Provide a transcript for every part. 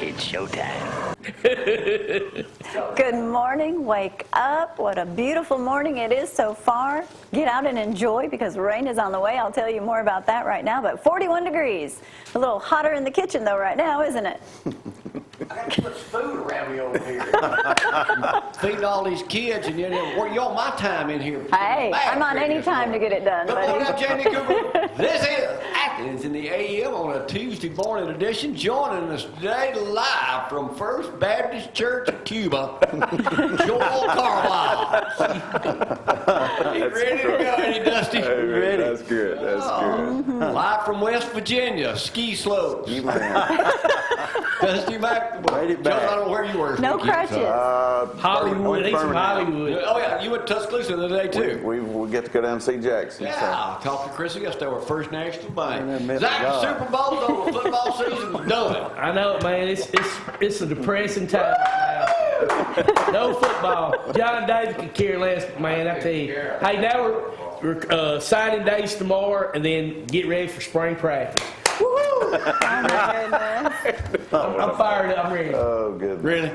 It's showtime. Good morning. Wake up. What a beautiful morning it is so far. Get out and enjoy because rain is on the way. I'll tell you more about that right now. But 41 degrees. A little hotter in the kitchen, though, right now, isn't it? I got too much food around me over here. Feeding all these kids, and you're on my time in here. Hey, I'm on any time to get it done, Good buddy. morning, Jenny Cooper. This is Athens in the AM on a Tuesday morning edition. Joining us today live from First Baptist Church of Cuba, Joel Carwile. You ready to go, ain't you, Dusty? Hey, ready? That's good. That's good. Live from West Virginia, ski slopes. You man. Dusty Mac. Made it back. Joel, I don't know where you were. No weekend, crutches. Hollywood. He's from Hollywood. Oh, yeah, you went to Tuscaloosa the other day, too. We get to go down and see Jackson. Yeah, I talked to Chrissy yesterday. We're First National Bank. Amen, Zack, the God. Super Bowl's over. Football season's done. I know it, man. It's a depressing time right now. No football. John Davis could care less, man. I tell you. Hey, now we're signing days tomorrow, and then get ready for spring practice. Woo-hoo. Oh, my goodness. I'm fired up. I'm ready. Oh, good. Really?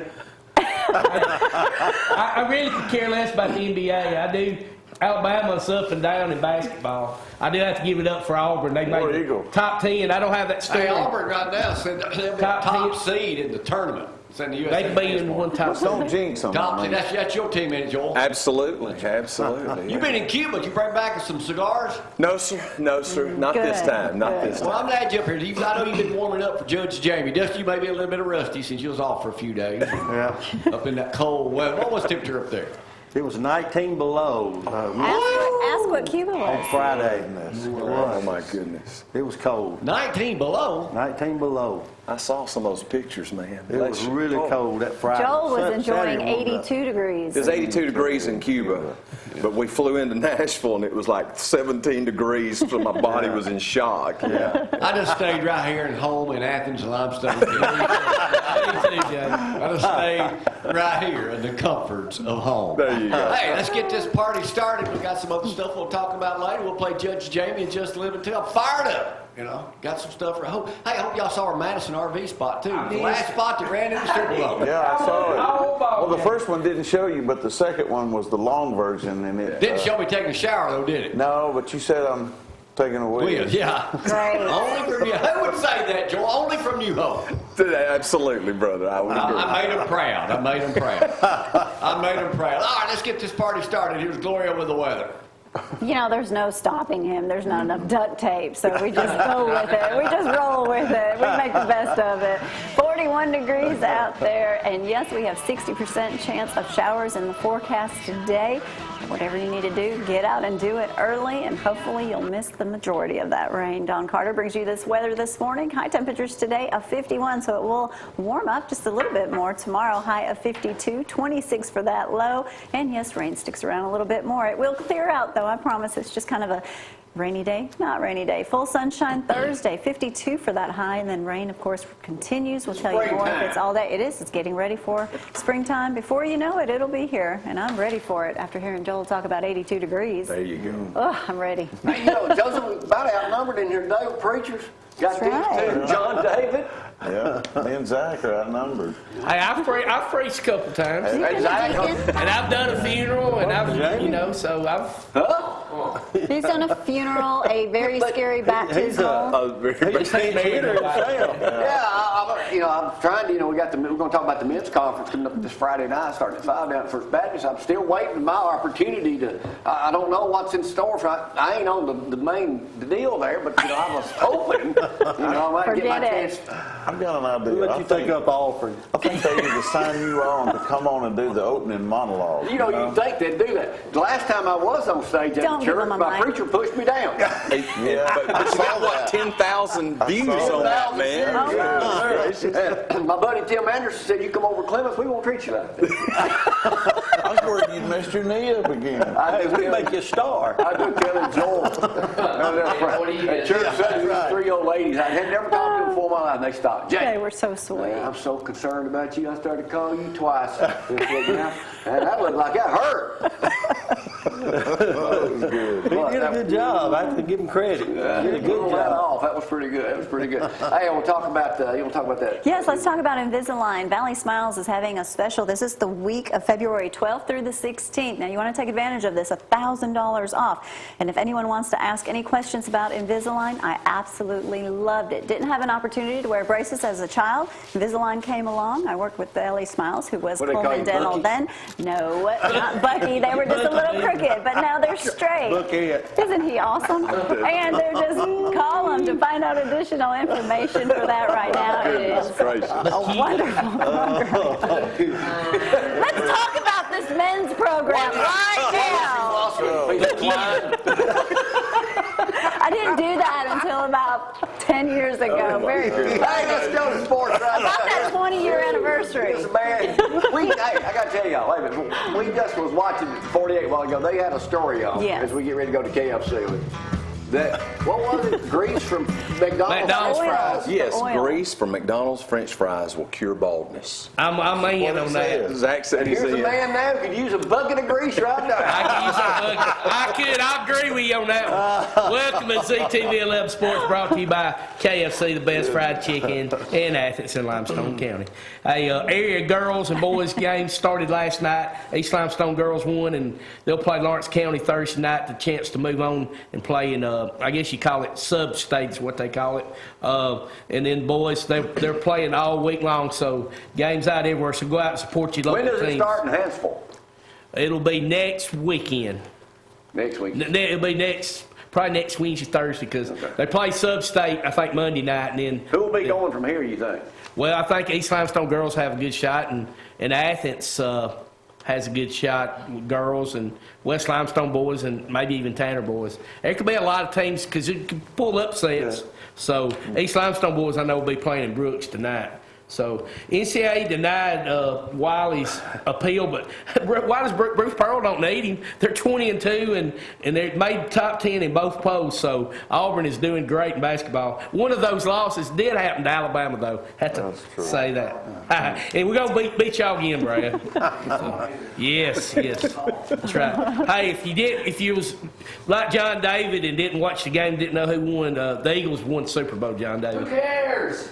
I really could care less about the NBA. I do. Alabama's up and down in basketball. I do have to give it up for Auburn. They War made Eagle. top 10. I don't have that story. Hey, Auburn right now said they'll be top 10. seed in the tournament. It's in the USA. They can be in one top Don't 7. jinx them. Top man. 10. That's your team, ain't it, Joel? Absolutely, absolutely. You've been in Cuba. Did you bring back some cigars? No, sir. No, sir. Not this Good, time. Not good. this Well, time. I'm glad you're up here. I know you've been warming up for Judge Jamie. Dusty, you may be a little bit of rusty since you was off for a few days. Yeah. Up in that cold weather. What was the temperature up there? It was 19 below Ask what Cuba on was. Friday. Oh my goodness. It was cold. 19 below. 19 below. I saw some of those pictures, man. It was really cold that Friday. Joel was Saturday enjoying warmed up. 82 degrees. It was 82 degrees in Cuba, but we flew into Nashville and it was like 17 degrees, so my body was in shock. Yeah. I just stayed right here at home in Athens and Limestone. I just stayed right here in the comforts of home. There you go. Hey, let's get this party started. We got some other stuff we'll talk about later. We'll play Judge Jamie in just a little bit. I'm fired up. You know, got some stuff. I hope y'all saw our Madison RV spot too. The last spot that ran in the Super Bowl. Yeah, I saw it. Oh, Well, the first one didn't show you, but the second one was the long version, and it Didn't show me taking a shower though, did it? No, but you said I'm taking a Will, wheel. yeah. Great. Only from you. Who would say that, Joel? Only from you, Hope. Absolutely, brother. I would agree. I made him proud. I made him proud. I made him proud. All right, let's get this party started. Here's Gloria with the weather. You know, there's no stopping him. There's not enough duct tape, so we just go with it. We just roll with it. We make the best of it. 41 degrees out there, and yes, we have 60% chance of showers in the forecast today. Whatever you need to do, get out and do it early, and hopefully you'll miss the majority of that rain. Don Carter brings you this weather this morning. High temperatures today of 51, so it will warm up just a little bit more. Tomorrow, high of 52, 26 for that low. And yes, rain sticks around a little bit more. It will clear out, though, I promise. It's just kind of a rainy day, not rainy day. Full sunshine Thursday, 52 for that high, and then rain, of course, continues. We'll tell you more if it's all day. It is. It's getting ready for springtime. Before you know it, it'll be here, and I'm ready for it after hearing Joel talk about 82 degrees. There you go. Oh, I'm ready. Hey, you know, Joseph was about outnumbered in here today with preachers. Got That's these right. two, John David. Yeah, me and Zack are outnumbered. Hey, I've preached a couple times, Hey, Zack. and I've done a funeral, and I've, so I've. He's done a funeral, a very scary baptismal. He's considered himself. Yeah, I'm trying to, we're going to talk about the men's conference coming up this Friday night, starting at 5 down at First Baptist. I'm still waiting for my opportunity to, I don't know what's in store. I ain't on the deal there, but, I was hoping, I might get my chance. I've got an idea. Who let you take up the offering? I think they need to sign you on to come on and do the opening monologue. You think they'd do that. The last time I was on stage at Don't the give church, them a my mic. preacher pushed me down. Yeah, But you got what, 10,000 views on that, man? My buddy Tim Anderson said, you come over to Clemens, we won't treat you like that. I was worried you'd messed your knee up again. Hey, we make you a star. I do tell him Joel. No, that's right. At church Sunday, these 3 old ladies, I had never talked to them before in my life, and they stopped. They Jay, were so sweet. I'm so concerned about you, I started calling you twice. And that looked like that hurt. He did a good job. I have to give him credit. He did a good job. That was pretty good. That was pretty good. Hey, we'll talk about. You want to talk about that? Yes, let's talk about Invisalign. Valley Smiles is having a special. This is the week of February 12th through the 16th. Now, you want to take advantage of this, $1,000 off. And if anyone wants to ask any questions about Invisalign, I absolutely loved it. Didn't have an opportunity to wear braces as a child. Invisalign came along. I worked with Valley Smiles, who was What do they call Coleman you, Dental Bucky? then. No, not Bucky. They were just a little crooked, but now they're straight. Bucket. Isn't he awesome? And they're just call them to find out additional information for that right now. It is a wonderful program. Let's talk about this men's program right now. I didn't do that until about 10 years ago. Very Hey, let's go to sports right now. about that 20-year anniversary. Listen, man, hey, I got to tell y'all, wait a minute. We just was watching 48 a while ago. They had a story on Yes. as we get ready to go to KFC. That, what was it? Grease from McDonald's? McDonald's Oil. fries. Yes, Oil. grease from McDonald's French fries will cure baldness. I'm in on that. Zach said he's Here's a in. man now who could use a bucket of grease right now. I agree with you on that one. Welcome to CTV 11 Sports, brought to you by KFC, the best fried chicken in Athens and Limestone County. A area girls and boys game started last night. East Limestone girls won, and they'll play Lawrence County Thursday night. The chance to move on and play in, I guess you call it sub-state is what they call it. And then boys, they're playing all week long, so games out everywhere. So go out and support your local When does teams. it start in Hansville? It'll be next weekend. Next week. It'll be probably next Wednesday, Thursday, because they play sub-state, I think, Monday night. And then Who will be going from here, you think? well, I think East Limestone girls have a good shot, and Athens has a good shot with girls, and West Limestone boys, and maybe even Tanner boys. There could be a lot of teams because you can pull upsets. Yeah. So East Limestone boys, I know, will be playing in Brooks tonight. So NCAA denied Wiley's appeal, but why does Bruce Pearl don't need him? They're 20-2, and they're made top 10 in both polls. So Auburn is doing great in basketball. One of those losses did happen to Alabama, though. Had to say that. And we're gonna beat y'all again, Brad. So, yes, that's right. Hey, if you was like John David and didn't watch the game, didn't know who won, the Eagles won the Super Bowl. John David. Who cares?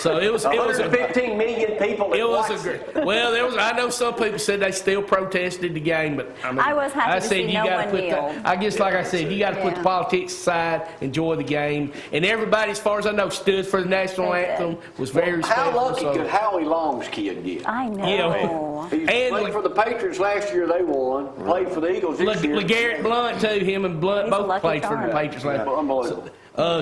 So it was. 115 million people. It was a great. Well, there was. I know some people said they still protested the game, but I mean, I was happy to said see you no gotta one put kneel. I guess, like I said, you got to put the politics aside, enjoy the game, and everybody, as far as I know, stood for the national They did. anthem. Was very How respectful. lucky so- could Howie Long's kid get? I know. Yeah. He And played for the Patriots last year. They won. Played for the Eagles this year. LeGarrette Blunt too. Him and Blunt He's a both lucky played for the darn. Patriots last year. Unbelievable.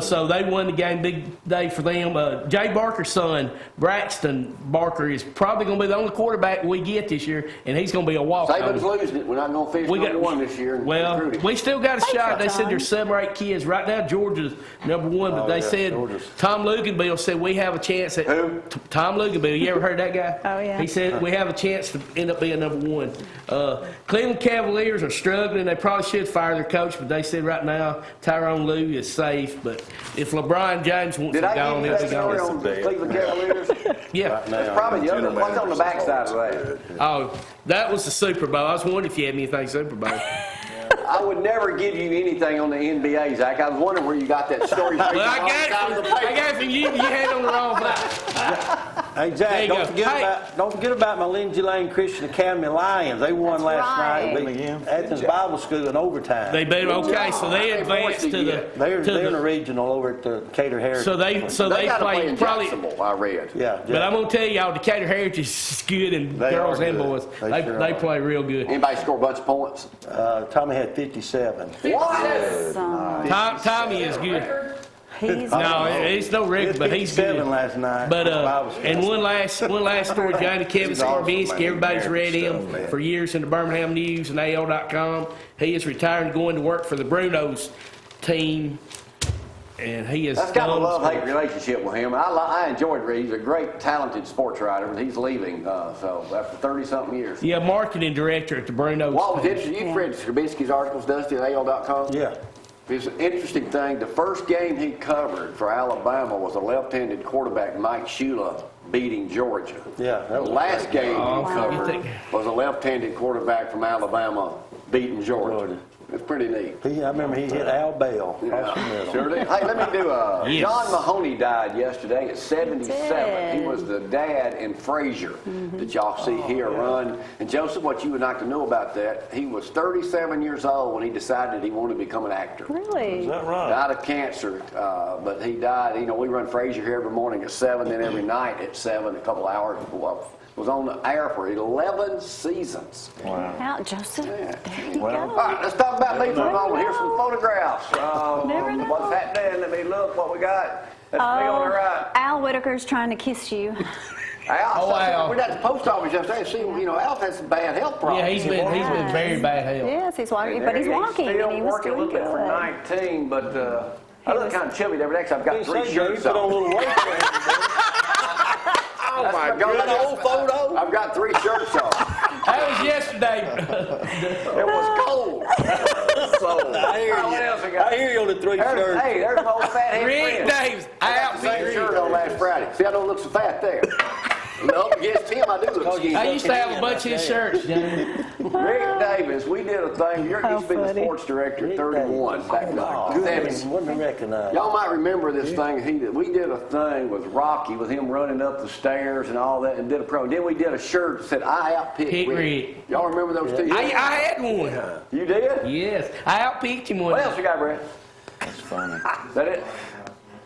So they won the game, big day for them. Jay Barker's son, Braxton Barker, is probably going to be the only quarterback we get this year, and he's going to be a walk-on. Saban's losing it. We're not going to finish number one this year. Well, Recruiting. we still got a shot. They said John. there's 7 or 8 kids. Right now, Georgia's number one, but they said Tom Luganbill said we have a chance at Who? Tom Luganbill. You ever heard that guy? Oh, yeah. He said we have a chance to end up being number one. Cleveland Cavaliers are struggling. They probably should fire their coach, but they said right now Tyrone Lue is safe. But if LeBron James wants Did to I go, give you he'll that be story gone. on the Cleveland Cavaliers? Yeah. That's probably the other. What's on the backside of that? Oh, that was the Super Bowl. I was wondering if you had anything Super Bowl. I would never give you anything on the NBA, Zach. I was wondering where you got that story. Well, I got it from you. You had it on the wrong place. Hey, There Zack, you don't go. forget, Hey. don't forget about my Lindsay Lane Christian Academy Lions. They won That's last right. night. Beat Athens Bible School in overtime. They beat. Okay, so they How many advanced points did to you the. get? They're to in the a regional over at the Decatur Heritage. so they They got to play play in probably. Jacksonville, I read. yeah, But I'm gonna tell y'all, Decatur Heritage is good, and They girls are and good. boys, They they sure are. play real good. Anybody score a bunch of points? Tommy had 57. Tommy is good. He's No, it's no record, but he's 57 good. last night. But Bible School. and one last story, Johnny Kevin Skarbinski. Everybody's read him for years in the Birmingham News and AL.com. He is retiring, going to work for the Brunos team, and he is. That's got a done- love-hate relationship with him. I enjoyed reading. He's a great, talented sports writer, but he's leaving. So after 30-something years. Yeah, marketing director at the Brunos. What was team. interesting? You've read Skarbinski's articles, Dusty, at AL.com? Yeah. It's an interesting thing. The first game he covered for Alabama was a left-handed quarterback, Mike Shula, beating Georgia. Yeah, that The was last game he you covered think- was a left-handed quarterback from Alabama beating Georgia. It's pretty neat. I remember he hit Al Bell across the Yeah, middle. sure did. Hey, let me do Yes. John Mahoney died yesterday at 77. He did. was the dad in Frasier that y'all see here run. And Joseph, what you would like to know about that, he was 37 years old when he decided he wanted to become an actor. Really? Is that right? Died of cancer, but he died. You know, we run Frasier here every morning at 7, then every night at 7, a couple hours. Was on the air for 11 seasons. Out, Joseph. There you All go. right, let's talk about me for a moment. Here's some photographs. Never know. What's happening? Let me look what we got. That's me on the right. Al Whitaker's trying to kiss you. Al, Al. we're at the post office yesterday. See, you know, Al's had some bad health problems. Yeah, he's been very bad health. Yes, he's walking, but he's walking, Still and he was working a doing little bit for good. 19, but I look kind of chilly there. But actually, I've got He 3 said, "Joe, you shirts put on a on. little weight there." Oh my God! old photo. I've got 3 shirts on. That was yesterday. It was cold. I hear What else we you. got? I hear you on the 3 shirts. Hey, there's my old fat head Rick friend. Davis. Out, Same Rick. shirt on last Friday. See, I don't look so fat there. Up against him, I do look skinny. I used to have a bunch of his shirts, Johnny. Rick Davis, we did a thing. You used to be the funny. sports director at 31 back in the Oh, 70s. wouldn't recognize. Y'all might remember this thing he did. We did a thing with Rocky with him running up the stairs and all that and did a pro. Then we did a shirt that said, I outpicked Pick Rick. Rick. Y'all remember those two? I had one. You did? Yes, I outpicked him one. What else you got, Brad? That's funny. Is that it?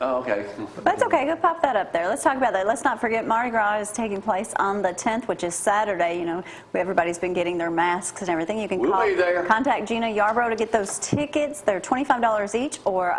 Oh, okay. That's okay. Go pop that up there. Let's talk about that. Let's not forget Mardi Gras is taking place on the 10th, which is Saturday. You know, everybody's been getting their masks and everything. You can We'll be there. contact Gina Yarbrough to get those tickets. They're $25 each, or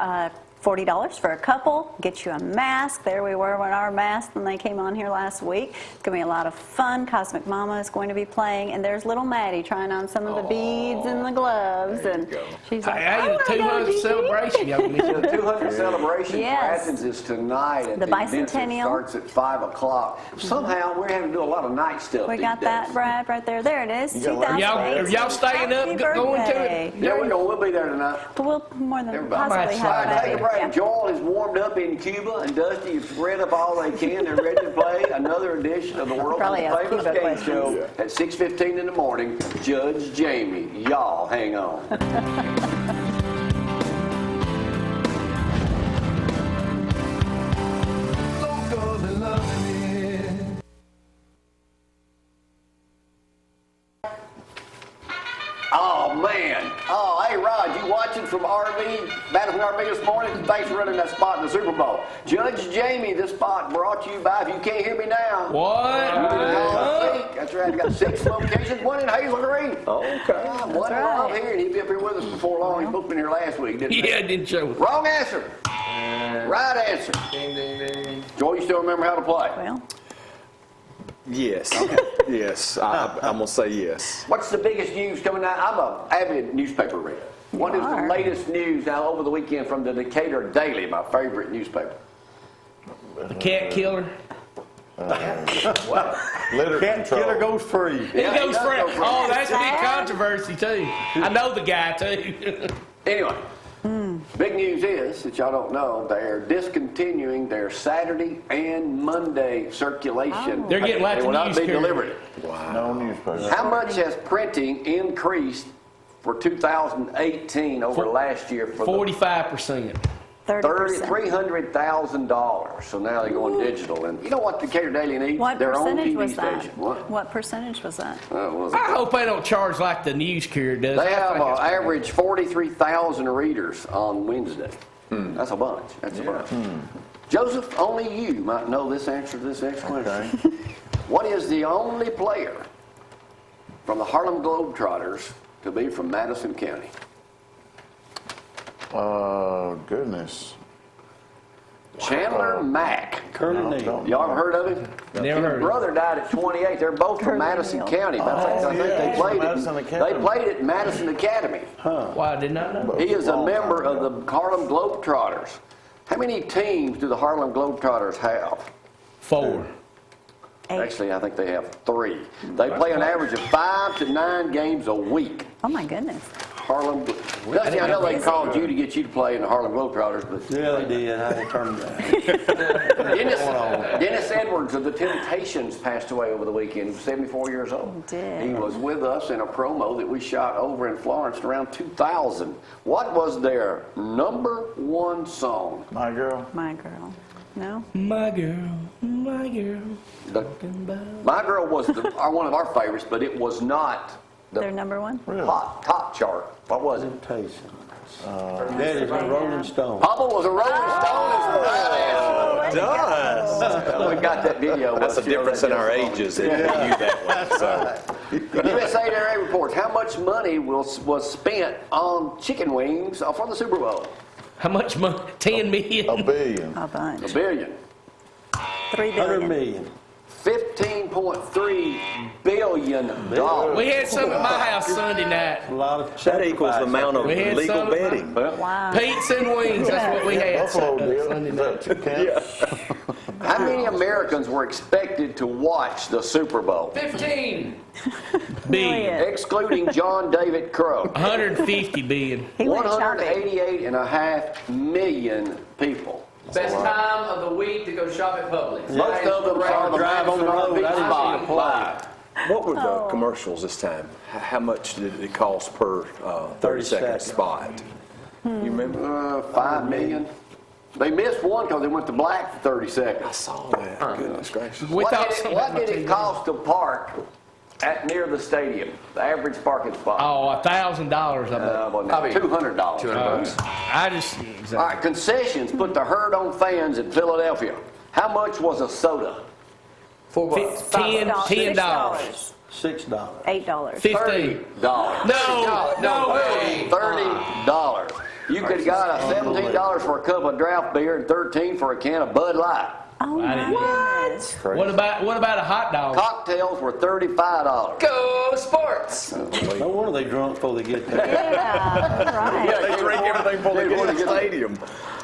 $40 for a couple. Get you a mask. There we were with our masks when they came on here last week. It's going to be a lot of fun. Cosmic Mama is going to be playing, and there's little Maddie trying on some of the beads and the gloves, and she's like, Hey, "Oh the my God, 200th Gigi." celebration. Y'all missed The it. 200th celebration Yes. for Athens is tonight at The the event that bicentennial. starts at 5 o'clock. Somehow we're having to do a lot of night stuff We these got days. that, Brad, right there. There it is. You got Y'all- 2018. are y'all staying up, Happy going to it? birthday. Yeah, we'll be there tonight. But we'll more than Everybody. possibly Might have All right, take a break. Yeah. Joel is warmed up in Cuba, and Dusty has read up all they can. They're ready to play another edition of the world's Probably most have famous Cuba game questions. show at 6:15 in the morning. Judge Jamie. Y'all hang on. Oh, man. Oh, hey, Rod, you watching from RV, Madison RV this morning? Thanks for running that spot in the Super Bowl. Judge Jamie, this spot brought to you by, if you can't hear me now. What? That's right. We got 6 locations, one in Hazel Green. Okay. One right. around here, and he'd be up here with us before long. He's supposed to be here last week, didn't he? Yeah, it didn't show. Wrong answer. Right answer. Joy, you still remember how to play? Well, Yes. Yes. I'm going to say yes. What's the biggest news coming out? I'm an avid newspaper reader. What is the are. latest news now over the weekend from the Decatur Daily, my favorite newspaper? The cat killer. Litter Cat control. killer goes free. He Yeah, goes does for go for it. Oh, that's a big Sad. controversy too. I know the guy too. Anyway, big news is that y'all don't know they're discontinuing their Saturday and Monday circulation. They're getting like They the will not news be courier. delivered. No newspaper. How much has printing increased for 2018 over last year for the 45%. 30%. $300,000. So now they're going digital. And you know what Decatur Daily needs? What Their own percentage TV was that? station. What? Percentage was that? Was it? I hope they don't charge like the news courier does. They I have think it's- average 43,000 readers on Wednesday. That's a bunch. That's a bunch. Joseph, only you might know this answer to this next question. What is the only player from the Harlem Globetrotters to be from Madison County? Goodness. Chandler Mack. Curly No, Neal. don't. Y'all ever heard of him? Never heard His of brother died at 28. They're both from Curly Madison Neal. County. Matter of fact, I think yeah, they he's played from Madison Academy. They played at Madison Academy. Wow, I did not know. He is a Long member time of the Harlem Globetrotters. How many teams do the Harlem Globetrotters have? 4. 8. Actually, I think they have 3. They play an average of 5 to 9 games a week. Oh my goodness. Harlem Dusty, I know they called you to get you to play in the Harlem Globetrotters, but Yeah, they did. I turned down. Dennis Edwards of the Temptations passed away over the weekend. He was 74 years old. He did. He was with us in a promo that we shot over in Florence around 2000. What was their #1 song? My girl. My girl. No? My girl, my girl. My Girl was one of our favorites, but it was not the Their #1? Really? top chart. What was it? Temptation. That is a Rolling Stone. Papa was a Rolling Stone. Is the right answer. We got that video. That's the difference in our ages that you knew that one. So. USA Today reports how much money was spent on chicken wings for the Super Bowl. How much money? 10 million? A billion. A bunch. $1 billion. 3 100 billion. million. $15.3 billion. We had some at my house Sunday night. A lot of That equals the amount of We had legal some- betting. Wow. Pizza and wings, that's what we had Buffalo deal. Sunday Is night. that count? How many Americans were expected to watch the Super Bowl, 15 Million. billion. excluding John David Crowe? 150 billion. He went shopping. 188.5 million people. Best time of the week to go shop at Publix. Most of them saw the drive on the road. I didn't see them live. What were the commercials this time? How much did it cost per 30-second spot? You remember? 5 million. They missed one because they went to black for 30 I seconds. saw that. Goodness gracious. We thought What something did it cost to park near the stadium? The average parking spot? Oh, $1,000, I bet. Well, no, Probably $200. $200. I just, All right, concessions put the hurt on fans in Philadelphia. How much was a soda? $10. $6. $6. $8. 15. $30. No way. $30. You could have got a $17 for a cup of draft beer and $13 for a can of Bud Light. Oh, I didn't- my goodness. What about a hot dog? Cocktails were $35. Go sports! No wonder they drunk before they get there. Yeah, right. They drink everything before they get to the stadium.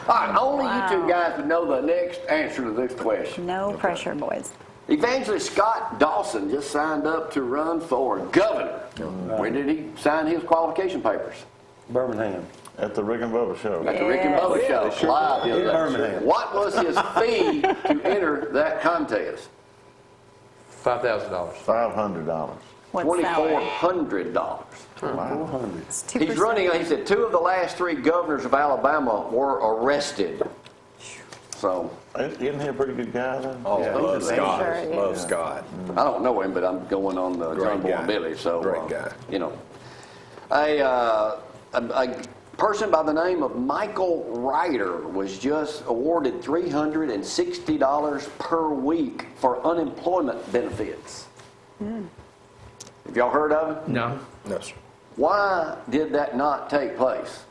All right, only Wow. you two guys would know the next answer to this question. No pressure, boys. Evangelist Scott Dawson just signed up to run for governor. When did he sign his qualification papers? Birmingham. At the Rick and Bubba show. At the Rick and Bubba show, live the other day. Birmingham. What was his fee to enter that contest? $5,000. $500. What salary? $2,400. 400. It's 2%. He's running, he said, 2 of the last 3 governors of Alabama were arrested. So, Isn't he a pretty good guy then? Oh, love Scott. Sure is. Love Scott. I don't know him, but I'm going on the John Boy guy. and Billy. So, Great guy. You know, a person by the name of Michael Ryder was just awarded $360 per week for unemployment benefits. Have y'all heard of it? No. No, sir. Why did that not take place?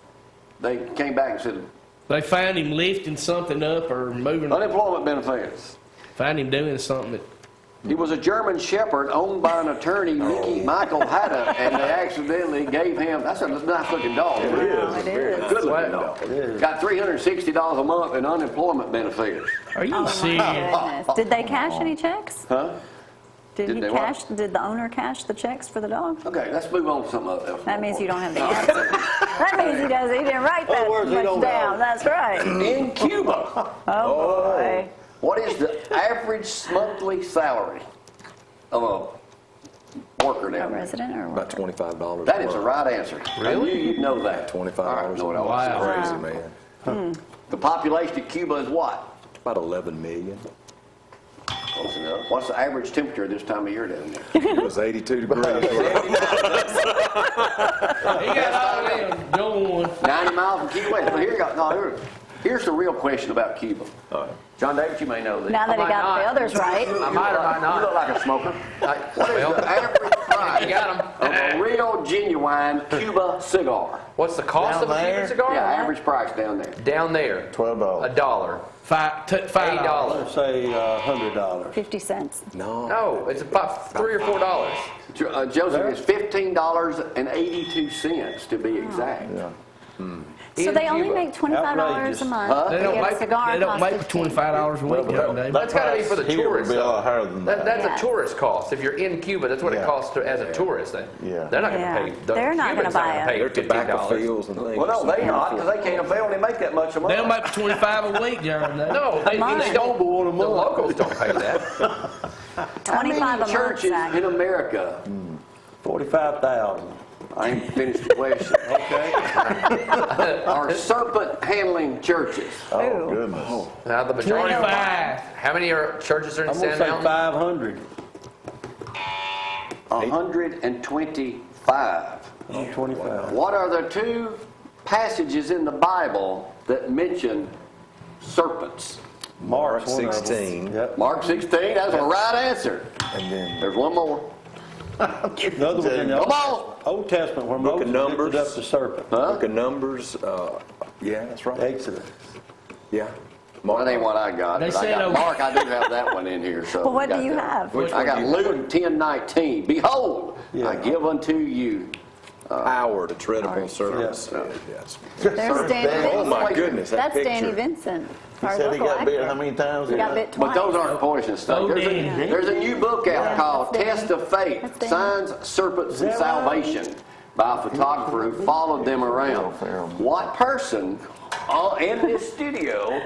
They came back and said, They found him lifting something up or moving, unemployment benefits. found him doing something that, He was a German Shepherd owned by an attorney, Michael Hatta, and they accidentally gave him, that's a nice looking dog. It is. Good looking dog. Got $360 a month in unemployment benefits. are you Oh, serious? my goodness. Did they cash any checks? Huh? Did Did he they what? cash? Did the owner cash the checks for the dog? Okay, let's move on to something else. That means you don't have the answer. That means he doesn't. He didn't write that words he much don't down. know. That's right. In Cuba, Oh boy. what is the average monthly salary of a worker A down there? resident or About worker? $25. That is the right answer. Really? You'd know that. $25 All right, know it all. Wow. Crazy, man. The population of Cuba is what? About 11 million. Close enough. What's the average temperature this time of year down there? It was 82 degrees. He got all them going. 90 miles from Cuba. Well, here's the real question about Cuba. John David, you may know this. Now that he might got the not. others right. I might or might You look not. like a smoker. What is Well, the average price you got 'em. of a real genuine Cuba cigar? What's the cost of a Down Cuban there? cigar? Yeah, average price down there. Down there. $12. $1. $5. $8. Let's say $100. 50 cents. No. No, it's about $3 or $4. Joseph, it's $15.82 to be exact. Yeah. So they only Cuba. make $25 a Outrageous. month. They to don't get a make, cigar they don't cost make $15. $25 a week, John David. That's gotta be for the Price here would tourists, be a lot though. higher than that. That's Yeah. a tourist cost. If you're in Cuba, that's what it Yeah. costs as a tourist. Yeah. They're not Yeah. gonna pay. The They're not gonna Cubans buy gonna pay Their tobacco $15. fields and things. Well, no, they not, because they only make that much a month. They don't make $25 a week, John David. No, they month. don't. The locals don't pay that. How 25 a many month, churches Zack. in America, 45,000. I ain't finished the question, okay, are serpent handling churches? Oh, goodness. Now, the majority. 25. How many churches are in I'm gonna Sand say Mountain? 500. 125. 25. What are the two passages in the Bible that mention serpents? Mark 16. Yep. Mark 16, that's a right answer. And then There's one more. Another one in the Come on. Old Testament where Book of Moses lifted Numbers. up the serpent. Book of Numbers, yeah, that's right. Exodus. Yeah. Well, that ain't what I got. They But I said, got Mark, I do have that one in here. So Well, what we do got you that. have? Which I one got do you have? Luke 10:19. Behold, Yeah. I give unto you. Power to tread upon serpents. Yeah. Yes. There's Danny Oh, Vincent. my goodness, that That's Danny picture. Vincent. He our said he local got bit actor. how many times? He got bit But twice. those aren't poisonous stuff. Oh, There's damn. there's a new book out called That's Test of Faith, That's Danny. Signs, Serpents, and Is that right? Salvation by a photographer who followed them around. What person in this studio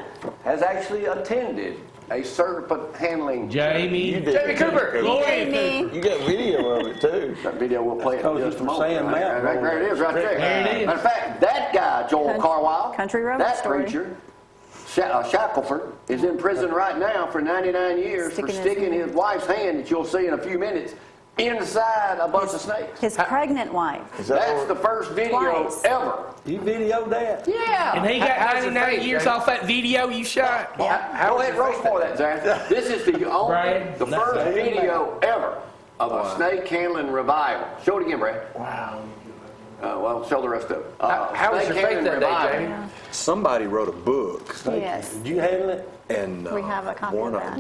has actually attended a serpent handling? Jamie. You did. Jamie Cooper. Gloria Jamie. Cooper. You got video of it, too. That video we'll play it Oh, in he's just a from moment. Sand Mountain. There it is, right there. There it is. Matter of fact, that guy, Joel Carwile, Country Road that Story. preacher, Shackelford, is in prison right now for 99 years for Sticking his sticking hand. his wife's hand, that you'll see in a few minutes, inside a bunch of snakes. His pregnant wife. Is that That's what- the first video Twice. ever. You videoed that? Yeah. And he got How's your 99 face, years Jamie? off that video you shot. Go ahead and roast for that, Zack. This is the Brad, the that's first it. video ever of a snake handling revival. Show it again, Brad. Wow. Well, show the rest of it. How was your Snake faith handling that day, revival. Jamie? Somebody wrote a book Yes. Did you handle it? and We have a copy won of that.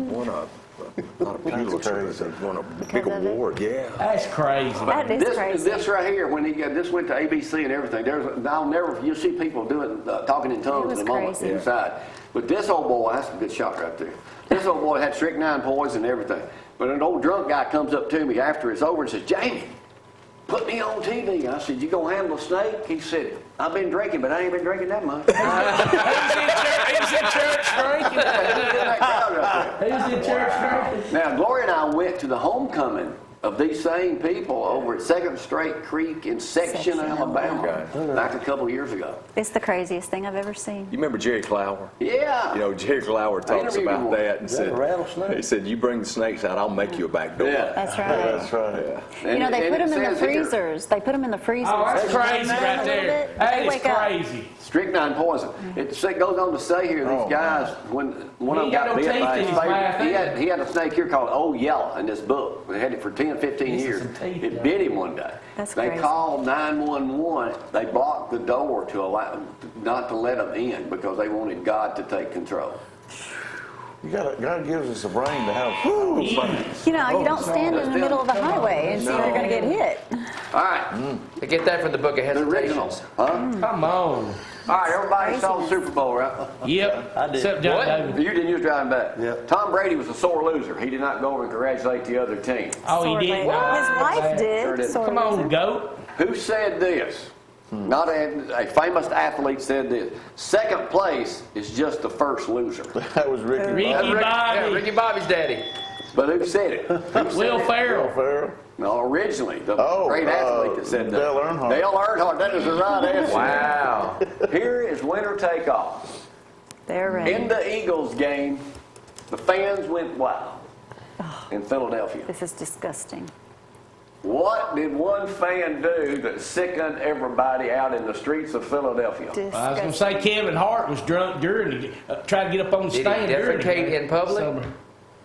not a Pulitzer, but they won a big Because of it? award. Yeah. That's crazy. That is This crazy. right here, when this went to ABC and everything, you'll see people doing, talking in tongues was in a moment crazy. inside. But this old boy, that's a good shot right there. This old boy had strychnine poison and everything. But an old drunk guy comes up to me after it's over and says, Jamie, put me on TV. I said, you gonna handle a snake? He said, I've been drinking, but I ain't been drinking that much. He was in church drinking. He was in church drinking. Now, Gloria and I went to the homecoming of these same people over at 2nd Straight Creek in Section, Section, Alabama, back a couple years ago. It's the craziest thing I've ever seen. You remember Jerry Clower? Yeah. You know, Jerry Clower talks interviewed about him. that and Is that said, a rattlesnake? he said, you bring the snakes out, I'll make you a back door. Yeah. That's right. That's right. You know, they And put it them in the says here, freezers. They put them in the freezers. Oh, that's They put 'em crazy down right a little there. bit, That they is wake up. crazy. Strychnine poison. It goes on to say here, these guys, when one of them He ain't got got no bit teeth by in his his mouth favorite, either. he had a snake here called Old Yellow in this book. They had it for 10, 15 These are years. some teeth, It though. bit him one day. That's They crazy. called 911. They blocked the door to allow, not to let them in because they wanted God to take control. God gives us a brain to have. You know, you don't stand in the middle of the highway and see you're going to get hit. All right, To get that from the book of the originals. Hesitations. Huh? Come on. All right, everybody saw the Super Bowl, right? Yep. I did. Except John What? David. You didn't use driving back. Yeah. Tom Brady was a sore loser. He did not go over and congratulate the other team. Oh, he Sore did. loser. His wife Sure did. did. Sore Come on, loser. goat. Who said this? Not a famous athlete said this. Second place is just the first loser. That was Ricky. Ricky That's Bobby. Yeah, Ricky Bobby's daddy. But who said it? Who said Will it? Ferrell. Farrell. No, originally, the Oh, great athlete that said that. Dale Earnhardt. Dale Earnhardt, that is the right answer. Wow. Here is winner take all. They're ready. In the Eagles game, the fans went wild in Philadelphia. This is disgusting. What did one fan do that sickened everybody out in the streets of Philadelphia? I was going to say Kevin Hart was drunk during the, tried to get up on the Did he stand during the defecate game. in public? Summer.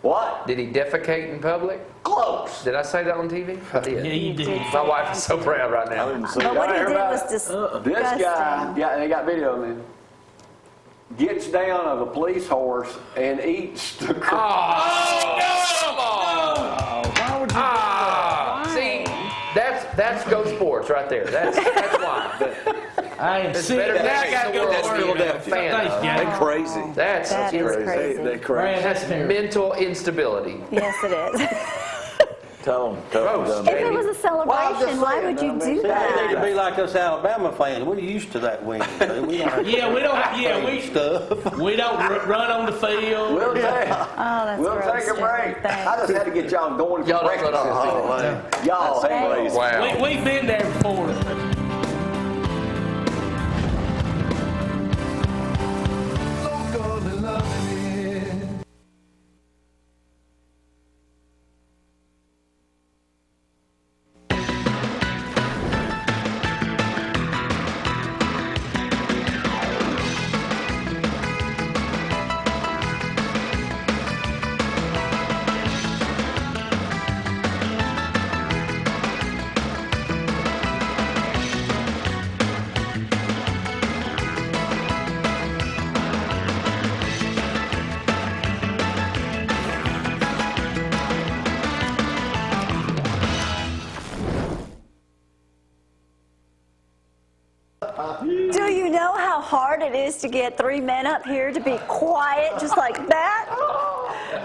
What? Did he defecate in public? Close. Did I say that on TV? I did. Yeah, you did. My wife is so proud right I now. didn't see But what that. he did everybody- was disgusting. This guy, they got video of him, gets down on the police horse and eats the Oh, come on! Why would you? Ah, see, that's Go Sports right there. That's why. I am It's sick. better Now than I gotta go That's to work. Philadelphia. Thanks, Fan Jamie. They're crazy. That's That is crazy. crazy. They're crazy. That's terrible. Mental instability. Yes, it is. Tell them. If it was a celebration, why would you do See, they need to that? be like us Alabama fans. We're used to that win. We don't have Yeah, we don't. Yeah, stuff. we don't run on the field. We'll take, Oh, that's we'll gross, take a break. Jamie. I just had to get y'all going for Y'all don't breakfast. run on this evening. Y'all, hey, Crazy. Wow. We've been there before. Do you know how hard it is to get three men up here to be quiet just like that?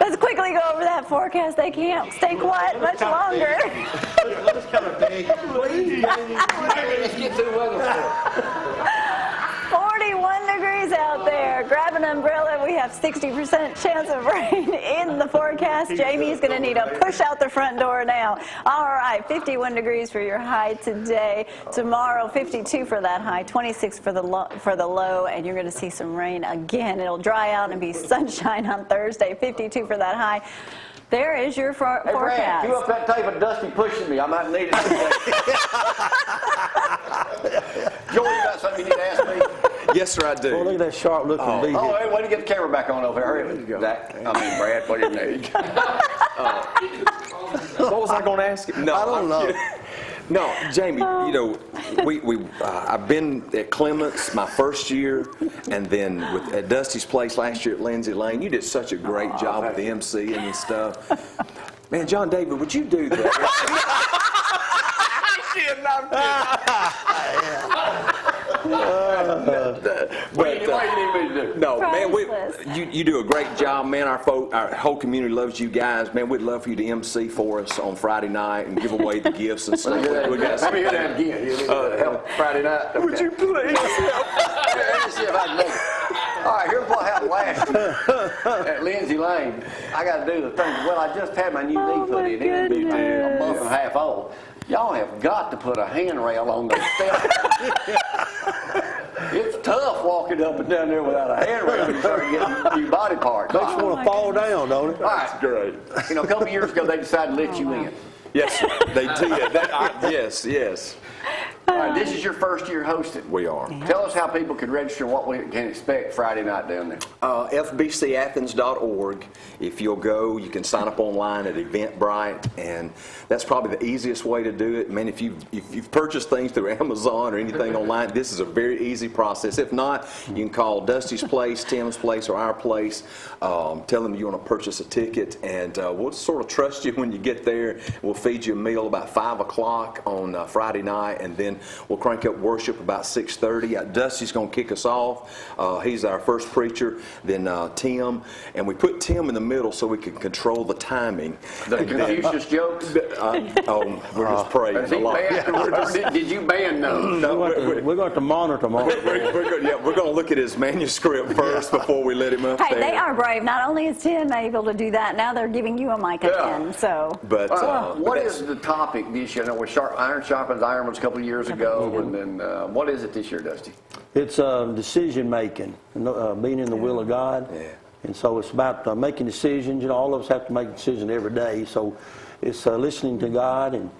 Let's quickly go over that forecast. They can't stay quiet much longer. Let's kind of big. Let's get to the weather report. 41 degrees out there. Grab an umbrella. We have 60% chance of rain in the forecast. Jamie's going to need to push out the front door now. All right, 51 degrees for your high today. Tomorrow, 52 for that high, 26 for the low, and you're going to see some rain again. It'll dry out and be sunshine on Thursday, 52 for that high. There is your Hey, Brad, forecast. you up that tape of Dusty pushing me. I might need it today. Joey, you got something you need to ask me? Yes, sir, I do. Oh, look at that sharp looking bead. Oh, hey, way to get the camera back on over there. Hurry up. Zack, Brad, what do you need? What was I going to ask you? No, I don't know. No, Jamie, you know, I've been at Clements my first year, and then at Dusty's place last year at Lindsay Lane. You did such a great job with the MC and stuff. Man, John David, would you do that? What do you need me to do? No, man, Priceless. you do a great job, man. Our whole community loves you guys, man. We'd love for you to MC for us on Friday night and give away the gifts and stuff. We got Let me hear that again. Help Friday night. Would you please? Let me see if I can make it. All right, here's what happened last year at Lindsay Lane. I got to do the thing. Well, I just had my new knee put in. It'll be a month and a half old. Y'all have got to put a handrail on those steps. It's tough walking up and down there without a handrail to start getting new body parts. Makes you want to fall down, don't it? All right. Great. You know, a couple years ago, they decided to let you in. Yes, sir. They did. Yes, yes. All right, this is your first year hosting. We are. Tell us how people can register and what we can expect Friday night down there. FBCAthens.org. If you'll go, you can sign up online at Eventbrite, and that's probably the easiest way to do it. Man, if you've purchased things through Amazon or anything online, this is a very easy process. If not, you can call Dusty's place, Tim's place, or our place. Tell them you want to purchase a ticket, and we'll sort of trust you when you get there. We'll feed you a meal about 5 o'clock on Friday night, and then we'll crank up worship about 6:30. Dusty's going to kick us off. He's our first preacher. Then Tim, and we put Tim in the middle so we can control the timing. The Confucius jokes. We're just praying Is he a lot. banned? Did you ban those? No, We're going to monitor tomorrow. we're going to look at his manuscript first before we let him up Hey, there. they are brave. Not only is Tim able to do that, now they're giving you a mic again. So But What is the topic this year? I know Iron Sharpens Iron was a couple of years ago, and then what is it this year, Dusty? It's decision making, being in the will of God. Yeah. And so it's about making decisions. You know, all of us have to make decisions every day. So it's listening to God and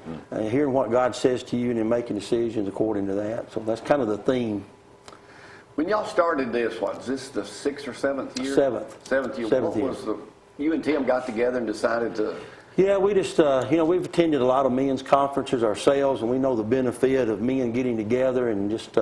hearing what God says to you and then making decisions according to that. So that's kind of the theme. When y'all started this, is this the 6th or 7th year? Seventh. 7th year. Seventh What year. was you and Tim got together and decided to... Yeah, we just, we've attended a lot of men's conferences ourselves, and we know the benefit of men getting together and just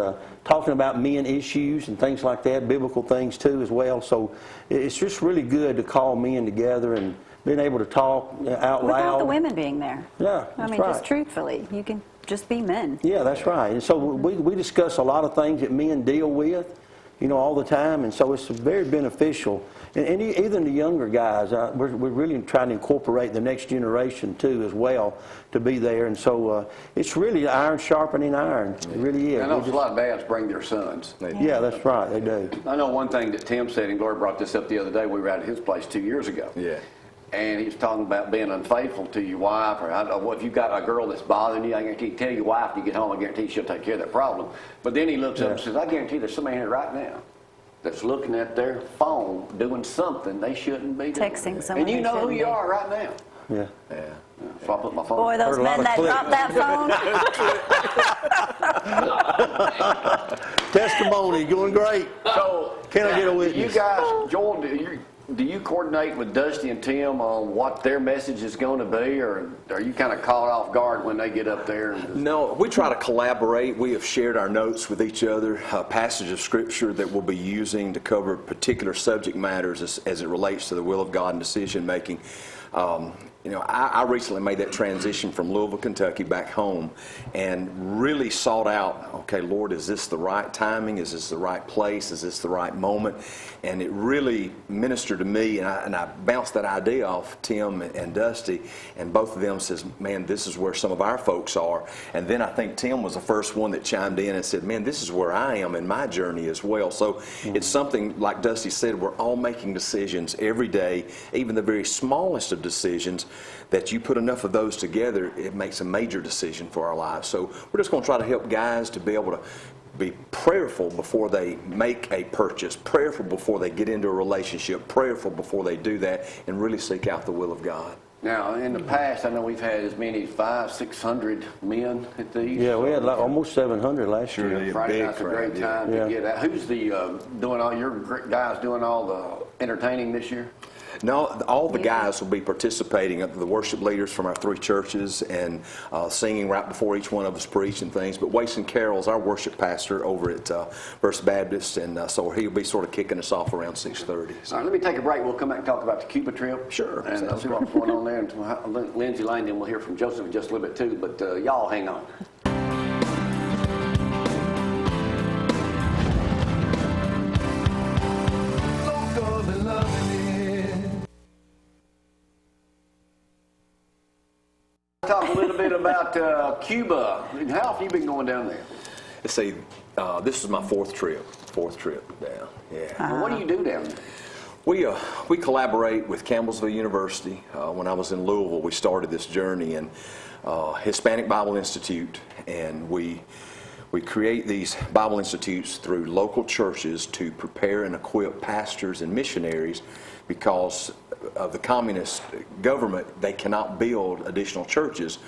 talking about men issues and things like that, biblical things too as well. So it's just really good to call men together and being able to talk out without loud. the women being there. Yeah, I that's mean, right. just truthfully, you can just be men. Yeah, that's right. And so we discuss a lot of things that men deal with, all the time. And so it's very beneficial. And even the younger guys, we're really trying to incorporate the next generation too as well to be there. And so it's really iron sharpening iron. It really is. I know a lot of dads bring their sons. Yeah, that's right. They do. I know one thing that Tim said, and Glory brought this up the other day. We were out at his place 2 years ago. Yeah. And he was talking about being unfaithful to your wife, or if you've got a girl that's bothering you, I guarantee, tell your wife when you get home, I guarantee she'll take care of that problem. But then he looks up and says, I guarantee there's somebody here right now that's looking at their phone doing something they shouldn't be doing. Texting someone And you they know who shouldn't you be. are right now. Yeah. Yeah. So I put my phone Boy, those Heard a lot men of that clicks. drop that phone. Testimony, going great. So, Can I get a you witness? guys, Joel, do you coordinate with Dusty and Tim on what their message is going to be, or are you kind of caught off guard when they get up there? No, we try to collaborate. We have shared our notes with each other, a passage of Scripture that we'll be using to cover particular subject matters as it relates to the will of God and decision making. I recently made that transition from Louisville, Kentucky back home and really sought out, okay, Lord, is this the right timing? Is this the right place? Is this the right moment? And it really ministered to me, and I bounced that idea off Tim and Dusty, and both of them says, man, this is where some of our folks are. And then I think Tim was the first one that chimed in and said, man, this is where I am in my journey as well. So it's something, like Dusty said, we're all making decisions every day, even the very smallest of decisions, that you put enough of those together, it makes a major decision for our lives. So we're just going to try to help guys to be able to be prayerful before they make a purchase, prayerful before they get into a relationship, prayerful before they do that, and really seek out the will of God. Now, in the past, I know we've had as many as 500-600 men at these. Yeah, we had almost 700 last year. Friday night's a great time to get out. Who's doing all your guys doing all the entertaining this year? No, all the guys will be participating, the worship leaders from our 3 churches, and singing right before each one of us preach and things. But Wason Carroll's our worship pastor over at First Baptist, and so he'll be sort of kicking us off around 6:30. So. All right, let me take a break. We'll come back and talk about the Cuba trip. Sure. And see what's going on there. And Lindsay Langdon, we'll hear from Joseph in just a little bit too, but y'all hang on. Talk a little bit about Cuba. How often have you been going down there? Let's see, this is my 4th trip down. Yeah. And what do you do down there? We collaborate with Campbellsville University. When I was in Louisville, we started this journey, and Hispanic Bible Institute, and we create these Bible institutes through local churches to prepare and equip pastors and missionaries, because of the communist government, they cannot build additional churches.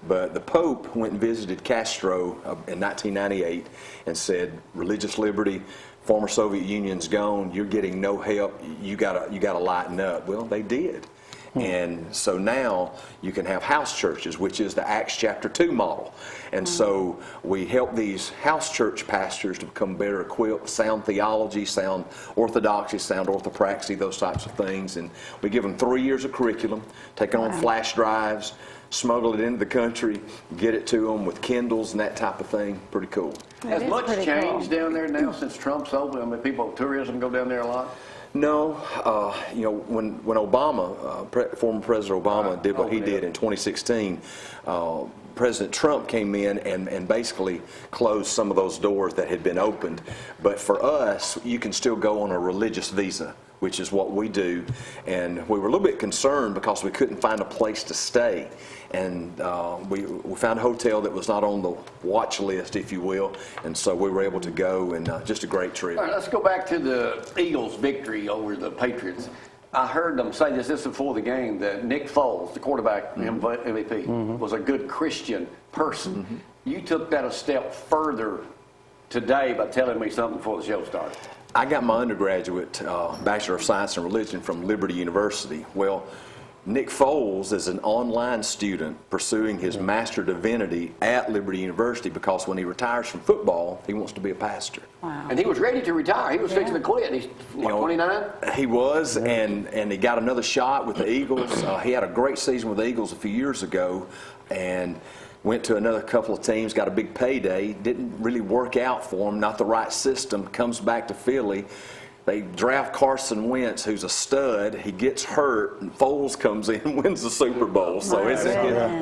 But the Pope went and visited Castro in 1998 and said, religious liberty, former Soviet Union's gone, you're getting no help, you gotta lighten up. Well, they did. And so now you can have house churches, which is the Acts chapter 2 model. And so we help these house church pastors to become better equipped, sound theology, sound orthodoxy, sound orthopraxy, those types of things. And we give them 3 years of curriculum, take it on flash drives, smuggle it into the country, get it to them with Kindles and that type of thing. Pretty cool. Has much changed down there now since Trump's open? I mean, tourism go down there a lot? No, when Obama, former President Obama, did what he did in 2016, President Trump came in and basically closed some of those doors that had been opened. But for us, you can still go on a religious visa, which is what we do. And we were a little bit concerned because we couldn't find a place to stay. And we found a hotel that was not on the watch list, if you will. And so we were able to go, and just a great trip. All right, let's go back to the Eagles' victory over the Patriots. I heard them say this before the game, that Nick Foles, the quarterback MVP, was a good Christian person. You took that a step further today by telling me something before the show started. I got my undergraduate Bachelor of Science in Religion from Liberty University. Well, Nick Foles is an online student pursuing his Master of Divinity at Liberty University, because when he retires from football, he wants to be a pastor. Wow. And he was ready to retire. He was fixing to quit. He's 29? He was, and he got another shot with the Eagles. He had a great season with the Eagles a few years ago, and went to another couple of teams, got a big payday, didn't really work out for him, not the right system, comes back to Philly. They draft Carson Wentz, who's a stud. He gets hurt, and Foles comes in and wins the Super Bowl. So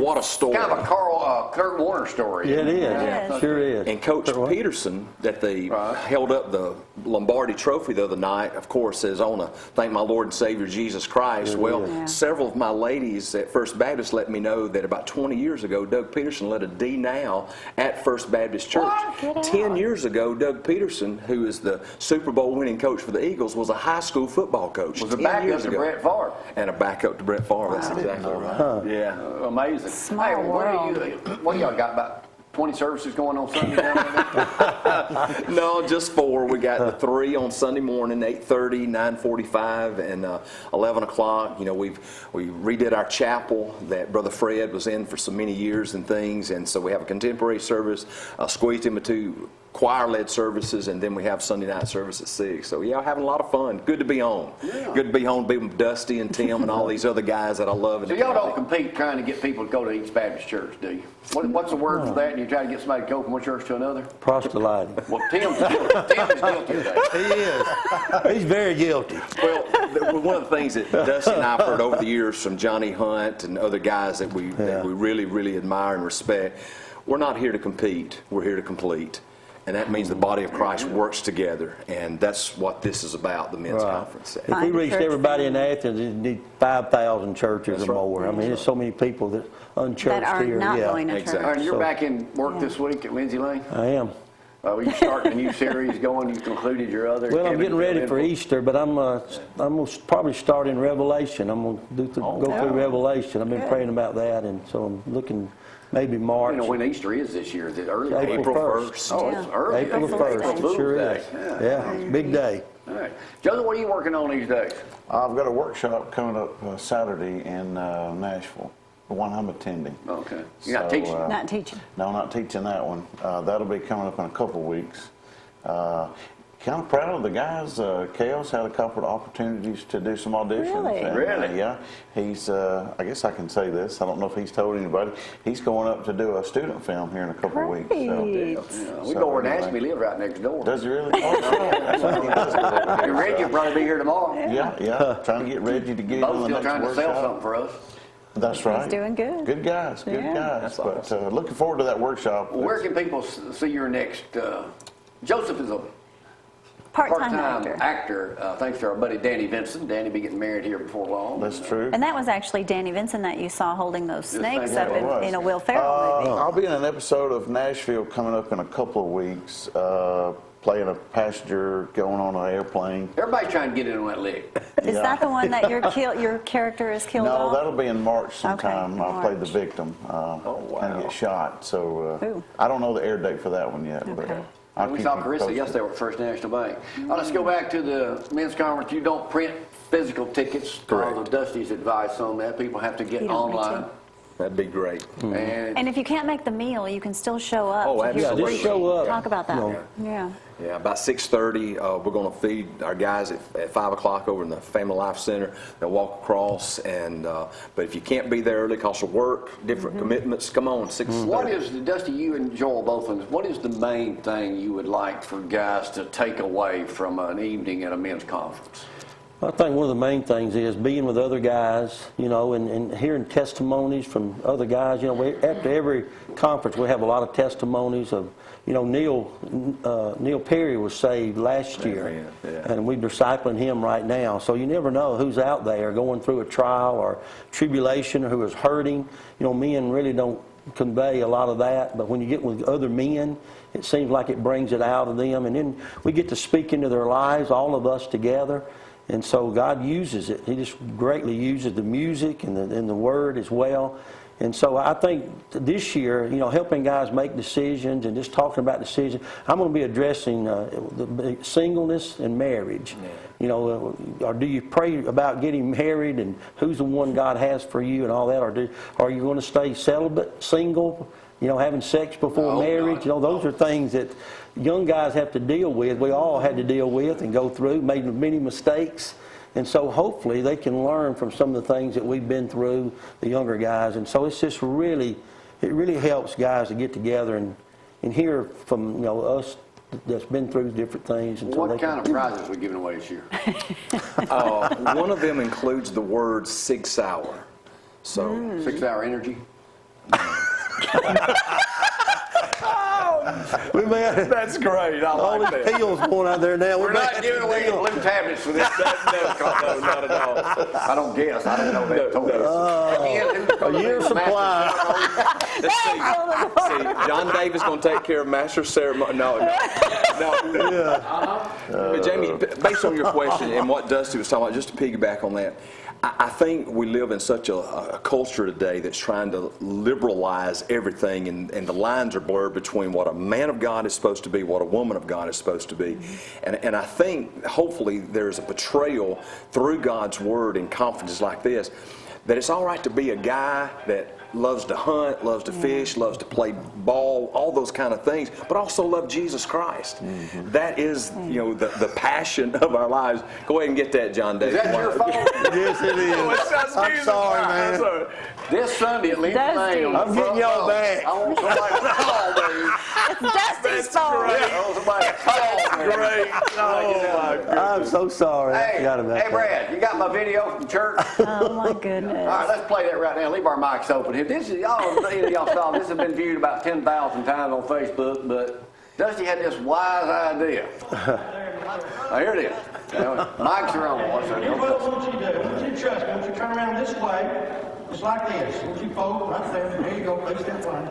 what a story. Kind of a Kurt Warner story. Yeah, it is. Yeah, sure is. And Coach Peterson, that they held up the Lombardi Trophy the other night, of course, says, I want to thank my Lord and Savior Jesus Christ. Several of my ladies at First Baptist let me know that about 20 years ago, Doug Peterson led a D now at First Baptist Church. 10 years ago, Doug Peterson, who is the Super Bowl winning coach for the Eagles, was a high school football coach. Was a backup to Brett Favre. And a backup to Brett Favre. That's exactly right. Yeah. Amazing. Small world. What do y'all got, about 20 services going on Sunday down there? No, just 4. We got the 3 on Sunday morning, 8:30, 9:45, and 11 o'clock. You know, we redid our chapel that Brother Fred was in for so many years and things, and so we have a contemporary service, squeezed in between choir-led services, and then we have Sunday night service at 6. So yeah, having a lot of fun. Good to be home. Yeah. Good to be home, be with Dusty and Tim and all these other guys that I love. So y'all don't compete trying to get people to go to East Baptist Church, do you? What's the word for that? And you try to get somebody to go from one church to another? Proselyting. Well, Tim is guilty of that. He is. He's very guilty. Well, one of the things that Dusty and I have heard over the years from Johnny Hunt and other guys that we really, really admire and respect, we're not here to compete. We're here to complete. And that means the body of Christ works together, and that's what this is about, the men's conference. If we reached everybody in Athens, it'd need 5,000 churches or more. I mean, there's so many people that unchurched that are here. not going to church. Exactly. And you're back in work this week at Lindsay Lane? I am. You starting a new series going? You concluded your other? Well, I'm getting ready for Easter, but I'm going to probably start in Revelation. I'm going to go through Revelation. I've been praying about that, and so I'm looking maybe March. You know when Easter is this year? Is it early? April 1st. Oh, it's early. April 1st. It sure is. Yeah, it's a big day. All right. Joseph, what are you working on these days? I've got a workshop coming up Saturday in Nashville, the one I'm attending. Okay. You're not teaching? Not teaching. No, not teaching that one. That'll be coming up in a couple of weeks. Kind of proud of the guys. Kale's had a couple of opportunities to do some auditions. Really? And, Really? Yeah. He's, I guess I can say this. I don't know if he's told anybody. He's going up to do a student film here in a couple of weeks. So. We go over to Nashville. He lives right next door. Does he really? Oh, that's right. He does live over there. Reggie will probably be here tomorrow. Yeah. Trying to get Reggie to get in on Both the still next trying to sell workshop. something for us. That's right. He's doing good. Good guys. Good guys. That's awesome. But looking forward to that workshop. Well, where can people see your next? Joseph is a Part-time part-time actor. thanks to our buddy Danny Vincent. Danny be getting married here before long. That's true. And that was actually Danny Vincent that you saw holding those snakes yeah, up it was. in a Will Ferrell movie. I'll be in an episode of Nashville coming up in a couple of weeks, playing a passenger going on an airplane. Everybody's trying to get in on that lick. Is that the one that your character is killed No, off? that'll be in March sometime. Okay, I'll play the March. victim and get shot. So Ooh. I don't know the air date for that one yet. Okay. But I'll We keep saw you Carissa posted. yesterday at First National Bank. Let's go back to the men's conference. You don't print physical tickets. Correct. Follow Dusty's advice on that. People have to get You don't need online. to. That'd be great. And if you can't make the meal, you can still show up. Oh, to hear absolutely. the Yeah, just show up. Talk about that. No. Yeah. Yeah, about 6:30, we're going to feed our guys at 5 o'clock over in the Family Life Center. They'll walk across, and but if you can't be there early because of work, different commitments, come on, 6:30. What is, Dusty, you and Joel both on this, what is the main thing you would like for guys to take away from an evening at a men's conference? I think one of the main things is being with other guys, and hearing testimonies from other guys. After every conference, we have a lot of testimonies of, Neil Perry was saved last year, and we're discipling him right now. So you never know who's out there going through a trial or tribulation or who is hurting. Men really don't convey a lot of that, but when you get with other men, it seems like it brings it out of them, and then we get to speak into their lives, all of us together. And so God uses it. He just greatly uses the music and the word as well. And so I think this year, helping guys make decisions and just talking about decisions, I'm going to be addressing the singleness and marriage. Yeah. Or do you pray about getting married and who's the one God has for you and all that? Or are you going to stay celibate, single, having sex before marriage? Those are things that young guys have to deal with. We all had to deal with and go through, made many mistakes. And so hopefully they can learn from some of the things that we've been through, the younger guys. And so it's just really it really helps guys to get together and hear from us that's been through different things. And so What kind of prizes are we giving away this year? One of them includes the word Sig Sauer. So 6 Hour Energy. we may have that's great. I all like these that. pills going out there now. We're not giving away any blue tablets for this. No, not at all. I don't guess. I don't know that. A year's supply. See, John Davis going to take care of master ceremony. No. But Jamie, based on your question and what Dusty was talking about, just to piggyback on that, I think we live in such a culture today that's trying to liberalize everything, and the lines are blurred between what a man of God is supposed to be, what a woman of God is supposed to be. And I think hopefully there's a portrayal through God's Word in conferences like this that it's all right to be a guy that loves to hunt, loves to fish, loves to play ball, all those kind of things, but also love Jesus Christ. That is, the passion of our lives. Go ahead and get that, John Davis. Is that your fault? Yes, it is. I'm sorry, man. This Sunday at Lincoln Dusty. Lane. I'm getting y'all back. I want somebody to call me. It's Dusty's fault. I want somebody to call me. Great. Oh, my goodness. I'm so sorry. I forgot about Hey, that. Brad, you got my video from church? Oh my goodness. All right, let's play that right now. Leave our mics open here. This is y'all saw this has been viewed about 10,000 times on Facebook, but Dusty had this wise idea. Here it is. Mics are on. Here's what I want you to do. I want you to trust me. I want you to turn around this way, just like this. I want you to fold right there. There you go. Please stand fine.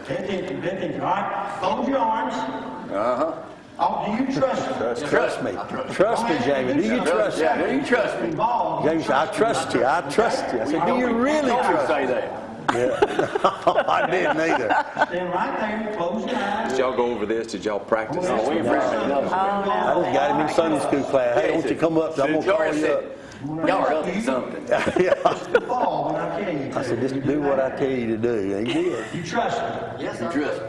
Pay attention. Pay attention. All right. Fold your arms. Oh, do you trust me? Trust me. Trust me, Jamie. Do you trust me? Yeah, do you trust me? Involved. Jamie said, I trust you. I trust you. I said, do you really Don't trust me? say that. I didn't either. Stand right there. Close your eyes. Did y'all go over this? Did y'all practice We this? ain't practicing nothing. I just got him in Sunday school class. Hey, won't you come up? I'm going to call you up. Y'all are up to something. Yeah. Fall when I tell you. I said, just do what I tell you to do. And he did. You trust me. Yes, you trust me.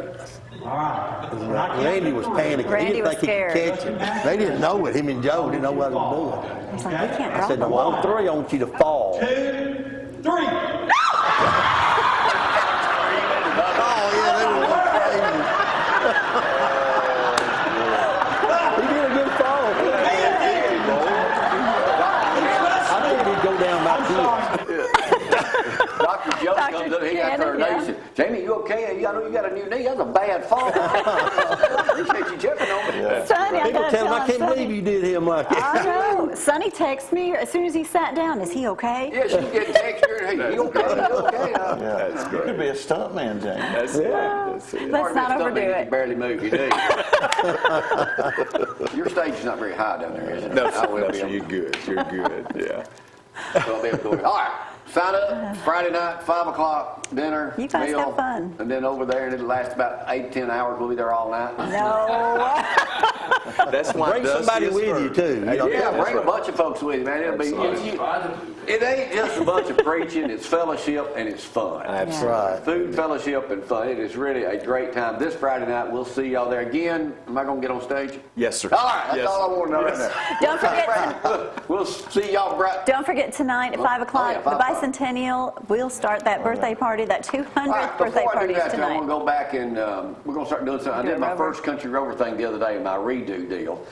All right. When I count Randy to was three, panicking. Randy He didn't was think he could scared. catch him. They didn't know it. Him and Joe didn't know what he was doing. He's like, we can't I drop said, the no, on three, I want you to fall. 2, 3. Oh, yeah, they were going crazy. He did a good fall. I think he'd go down like this. Dr. Joe Dr. comes up, he got there Shannon, and he said, Jamie, you okay? I know you got a new knee. That's a bad fall. Appreciate you checking on me. Sonny, I People gotta tell him, I tell can't Sonny. believe you did him like I that. know. Sonny texted me as soon as he sat down. Is he okay? Yeah, she get text her, hey, you okay? You okay? That's great. You could be a stuntman, James. That's it. That's it. Let's not overdo You it. can barely move, you do. Your stage is not very high down there, is it? No, I will no, be sir, able you're good. You're good. Yeah. So I'll be able to go in. All right. Sign up Friday night, 5 o'clock, dinner, You guys meal, have fun. and then over there, and it'll last about 8-10 hours. We'll be there all night. No. That's why Bring Dusty somebody is with first. you, too. Hey, Yeah, that's bring a right. bunch of folks with you, man. It'll be. It ain't just a bunch of preaching. It's fellowship and it's fun. That's right. Food, fellowship, and fun. It is really a great time. This Friday night, we'll see y'all there again. Am I going to get on stage? Yes, sir. All right, that's Yes, all I want to know yes. right Don't forget. there. We'll see y'all bright. Don't forget tonight at 5 o'clock, yeah, the 5 o'clock. bicentennial. We'll start that birthday party. That 200th All right, birthday before I party do is that, I'm tonight. going to go back and we're going to start doing something. I Do a did my rover. first country rover thing the other day, my redo deal,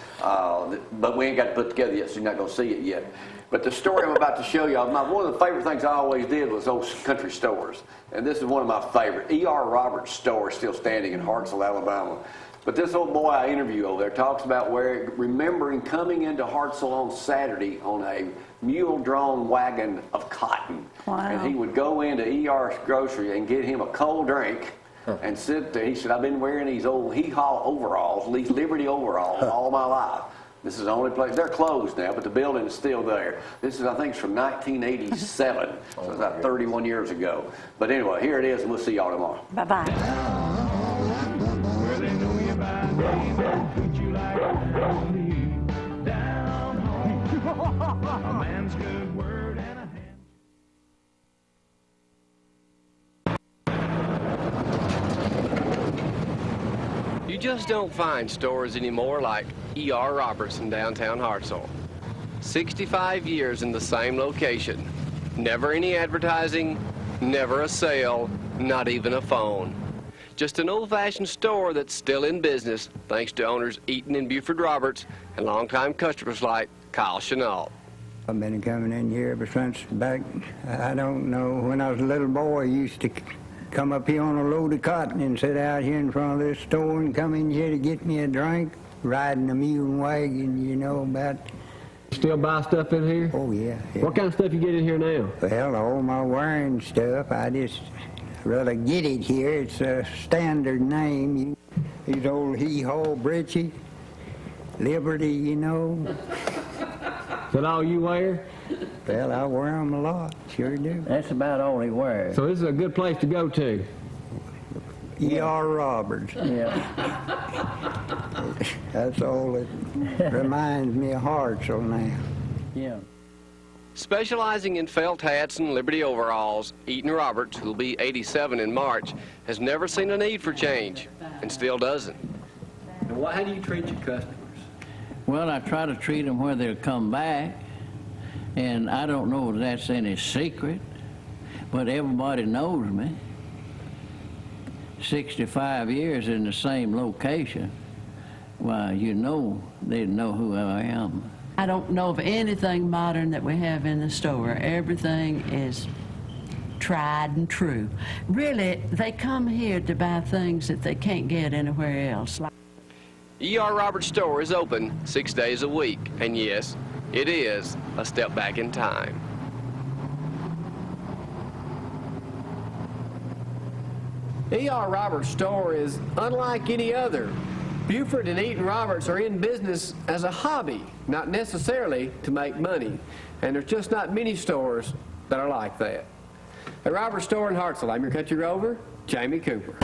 but we ain't got to put it together yet, so you're not going to see it yet. But the story I'm about to show y'all, one of the favorite things I always did was those country stores, and this is one of my favorite. E.R. Roberts' store is still standing in Hartselle, Alabama. But this old boy I interview over there talks about remembering coming into Hartselle on Saturday on a mule-drawn wagon of cotton. Wow. And he would go into E.R.'s grocery and get him a cold drink and sit there. He said, I've been wearing these old hee-haw overalls, these Liberty overalls, all my life. This is the only place. They're closed now, but the building is still there. This is, I think, it's from 1987. So it's about 31 years ago. But anyway, here it is, and we'll see y'all tomorrow. Bye-bye. Where they know you by name and treat you like family. Down home, a man's good word and a hand. You just don't find stores anymore like E.R. Roberts in downtown Hartselle. 65 years in the same location. Never any advertising, Never a sale, not even a phone. Just an old-fashioned store that's still in business thanks to owners Eaton and Buford Roberts and longtime customers like Kyle Chenault. I've been coming in here ever since back, I don't know, when I was a little boy, I used to come up here on a load of cotton and sit out here in front of this store and come in here to get me a drink, riding a mule wagon, you know, about. Still buy stuff in here? Oh, yeah. What kind of stuff you get in here now? Well, all my wearing stuff, I just rather get it here. It's a standard name. These old hee-haw breeches, Liberty, you know. Is that all you wear? Well, I wear them a lot, sure do. That's about all he wears. So this is a good place to go to. E.R. Roberts. Yeah. That's all that reminds me of Hartselle now. Yeah. Specializing in felt hats and Liberty overalls, Eaton Roberts, who'll be 87 in March, has never seen a need for change and still doesn't. And how do you treat your customers? Well, I try to treat them where they'll come back, and I don't know if that's any secret, but everybody knows me. 65 years in the same location. Why, you know, they'd know who I am. I don't know of anything modern that we have in the store. Everything is tried and true. Really, they come here to buy things that they can't get anywhere else. E.R. Roberts store is open 6 days a week, and yes, it is a step back in time. E.R. Roberts store is unlike any other. Buford and Eaton Roberts are in business as a hobby, not necessarily to make money. And there's just not many stores that are like that. At Roberts store in Hartselle, I'm your country rover, Jamie Cooper.